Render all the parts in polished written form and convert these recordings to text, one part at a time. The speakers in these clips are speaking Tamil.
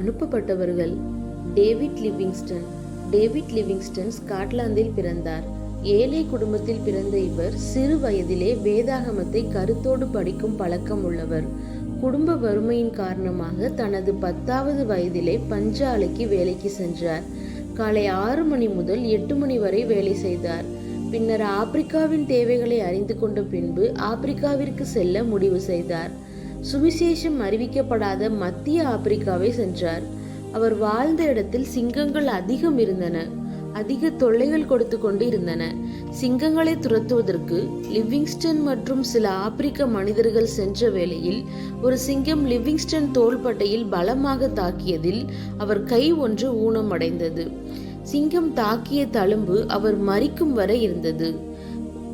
அனுப்பப்பட்டவர்கள். David Livingstone. டேவிட் லிவிங்ஸ்டன் ஸ்காட்லாந்தில் பிறந்தார். ஏழை குடும்பத்தில் பிறந்த இவர் சிறு வயதிலே வேதாகமத்தை கருத்தோடு படிக்கும் பழக்கம் உள்ளவர். குடும்ப வறுமையின் காரணமாக தனது 10வது வயதிலே பஞ்ச ஆலைக்கு வேலைக்கு சென்றார். காலை 6 மணி முதல் 8 மணி வரை வேலை செய்தார். பின்னர் ஆப்பிரிக்காவின் தேவைகளை அறிந்து கொண்ட பின்பு ஆப்பிரிக்காவிற்கு செல்ல முடிவு செய்தார். சுவிசேஷம் அறிவிக்கப்படாத மத்திய ஆப்பிரிக்காவை சென்றார். அவர் வாழ்ந்த இடத்தில் சிங்கங்கள் அதிகம் இருந்தன. அதிக தொல்லைகள் கொடுத்து கொண்டு இருந்தன. சிங்கங்களை துரத்துவதற்கு லிவிங்ஸ்டன் மற்றும் சில ஆப்பிரிக்க மனிதர்கள் சென்ற வேளையில் ஒரு சிங்கம் லிவிங்ஸ்டன் தோள்பட்டையில் பலமாக தாக்கியதில் அவர் கை ஒன்று ஊனமடைந்தது. சிங்கம் தாக்கிய தழும்பு அவர் மரிக்கும் வரை இருந்தது.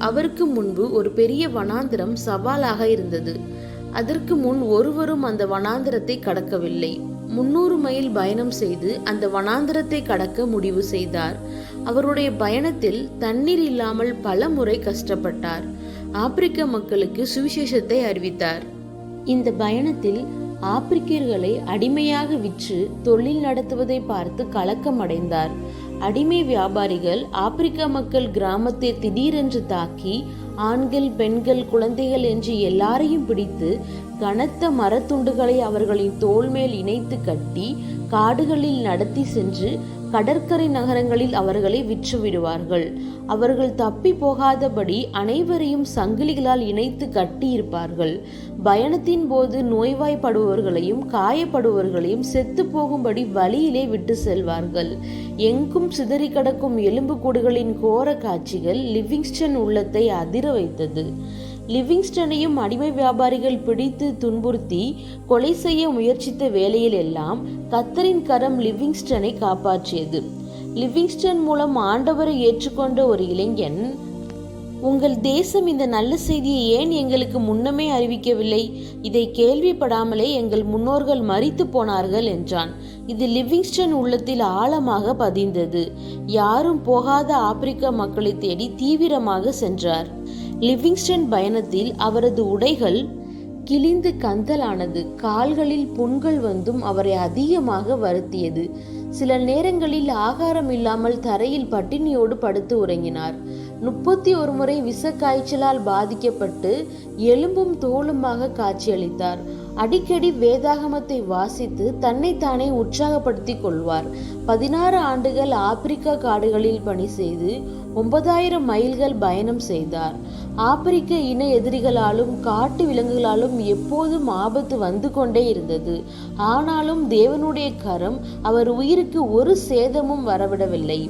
அவருக்கு முன்பு ஒரு பெரிய வனாந்திரம் சவாலாக இருந்தது. அதற்கு முன் ஒருவரும் அந்த வனாந்திரத்தை கடக்கவில்லை. 300 மைல் பயணம் செய்து அந்த வனாந்திரத்தை கடக்க முடிவு செய்தார். அவருடைய பயணத்தில் தண்ணீர் இல்லாமல் பல முறை கஷ்டப்பட்டார். ஆப்பிரிக்க மக்களுக்கு சுவிசேஷத்தை அறிவித்தார். இந்த பயணத்தில் ஆப்பிரிக்கர்களை அடிமையாக விற்று தொழில் நடத்துவதை பார்த்து கலக்கம் அடைந்தார். அடிமை வியாபாரிகள் ஆப்பிரிக்க மக்கள் கிராமத்தை திடீரென்று தாக்கி ஆண்கள், பெண்கள், குழந்தைகள் என்று எல்லாரையும் பிடித்து கனத்த மரத்துண்டுகளை அவர்களின் தோள் மேல் இணைத்து கட்டி காடுகளில் நடத்தி சென்று கடற்கரை நகரங்களில் அவர்களை விற்று விடுவார்கள். அவர்கள் தப்பி போகாதபடி அனைவரையும் சங்கிலிகளால் இணைத்து கட்டி இருப்பார்கள். பயணத்தின் போது நோய்வாய்ப்படுபவர்களையும் காயப்படுபவர்களையும் செத்து போகும்படி வழியிலே விட்டு செல்வார்கள். எங்கும் சிதறி கிடக்கும் எலும்புக்கூடுகளின் கோர காட்சிகள் லிவிங்ஸ்டன் உள்ளத்தை அதிர வைத்தது. லிவிங்ஸ்டனையும் அடிமை வியாபாரிகள் பிடித்து துன்புறுத்தி கொலை செய்ய முயற்சித்த வேளையில் எல்லாம் கர்த்தரின் கரம் லிவிங்ஸ்டனை காப்பாற்றியது. லிவிங்ஸ்டன் மூலம் ஆண்டவரை ஏற்றுக்கொண்ட ஒரு இளைஞன், உங்கள் தேசம் இந்த நல்ல செய்தியை ஏன் எங்களுக்கு முன்னமே அறிவிக்கவில்லை? இதை கேள்விப்படாமலே எங்கள் முன்னோர்கள் மரித்து போனார்கள் என்றான். இது லிவிங்ஸ்டன் உள்ளத்தில் ஆழமாக பதிந்தது. யாரும் போகாத ஆப்பிரிக்க மக்களை தேடி தீவிரமாக சென்றார். லிவிங்ஸ்டன் பயணத்தில் அவரது உடைகள் கிழிந்து கந்தலானது. கால்களில் புண்கள் வந்தும் அவரை அதிகமாக வருத்தியது. சில நேரங்களில் ஆகாரம் இல்லாமல் தரையில் பட்டினியோடு படுத்து உறங்கினார். 31 முறை விஷ காய்ச்சலால் பாதிக்கப்பட்டு எலும்பும் தோலுமாக காட்சியளித்தார். அடிக்கடி வேதாகமத்தை வாசித்து தன்னைத்தானே உற்சாகப்படுத்திக் கொள்வார். 16 ஆண்டுகள் ஆப்பிரிக்கா காடுகளில் பணி செய்து 9000 மைல்கள் பயணம் செய்தார். ஆப்பிரிக்க இன எதிரிகளாலும் காட்டு விலங்குகளாலும் எப்போதும் ஆபத்து வந்து கொண்டே இருந்தது. ஆனாலும் தேவனுடைய கரம் அவர் உயிருக்கு ஒரு சேதமும் வரவிடவில்லை.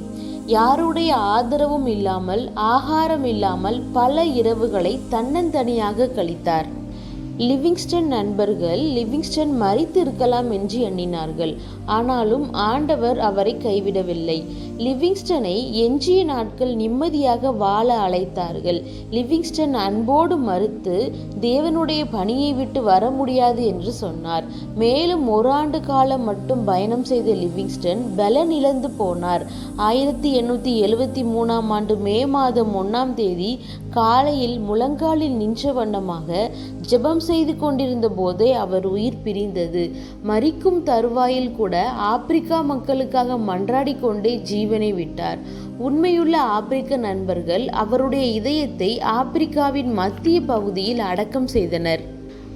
யாருடைய ஆதரவும் இல்லாமல், ஆகாரம் இல்லாமல் பல இரவுகளை தன்னந்தனியாக கழித்தார். லிவிங்ஸ்டன் நண்பர்கள் லிவிங்ஸ்டன் மரித்து இருக்கலாம் என்று எண்ணினார்கள். ஆனாலும் ஆண்டவர் அவரை கைவிடவில்லை. லிவிங்ஸ்டனை எஞ்சிய நாட்கள் நிம்மதியாக வாழ அழைத்தார்கள். லிவிங்ஸ்டன் அன்போடு மறுத்து தேவனுடைய பணியை விட்டு வர முடியாது என்று சொன்னார். மேலும் 1 ஆண்டு காலம் மட்டும் பயணம் செய்த லிவிங்ஸ்டன் பலன் இழந்து போனார். 1873ஆம் ஆண்டு மே மாதம் 1ஆம் தேதி காலையில் முழங்காலில் நின்ற வண்ணமாக ஜெபம் செய்து கொண்டிருந்த போதே அவர் உயிர் பிரிந்தது. மரிக்கும் தருவாயில் கூட ஆப்பிரிக்கா மக்களுக்காக மன்றாடி கொண்டே ஜீவனை விட்டார். உண்மையுள்ள ஆப்பிரிக்க நண்பர்கள் அவருடைய இதயத்தை ஆப்பிரிக்காவின் மத்திய பகுதியில் அடக்கம் செய்தனர்.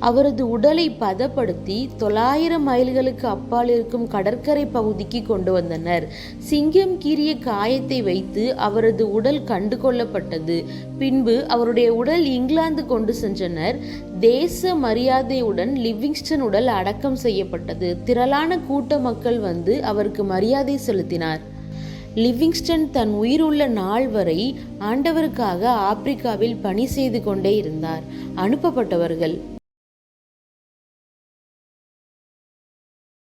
அவரது உடலை பதப்படுத்தி 900 மைல்களுக்கு அப்பால் இருக்கும் கடற்கரை பகுதிக்கு கொண்டு வந்தனர். சிங்கம் கீறிய காயத்தை வைத்து அவரது உடல் கண்டு கொள்ளப்பட்டது. பின்பு அவருடைய உடல் இங்கிலாந்து கொண்டு சென்றனர். தேச மரியாதையுடன் லிவிங்ஸ்டன் உடல் அடக்கம் செய்யப்பட்டது. திரளான கூட்ட மக்கள் வந்து அவருக்கு மரியாதை செலுத்தினார். லிவிங்ஸ்டன் தன் உயிருள்ள நாள் வரை ஆண்டவருக்காக ஆப்பிரிக்காவில் பணி செய்து கொண்டே இருந்தார். அனுப்பப்பட்டவர்கள்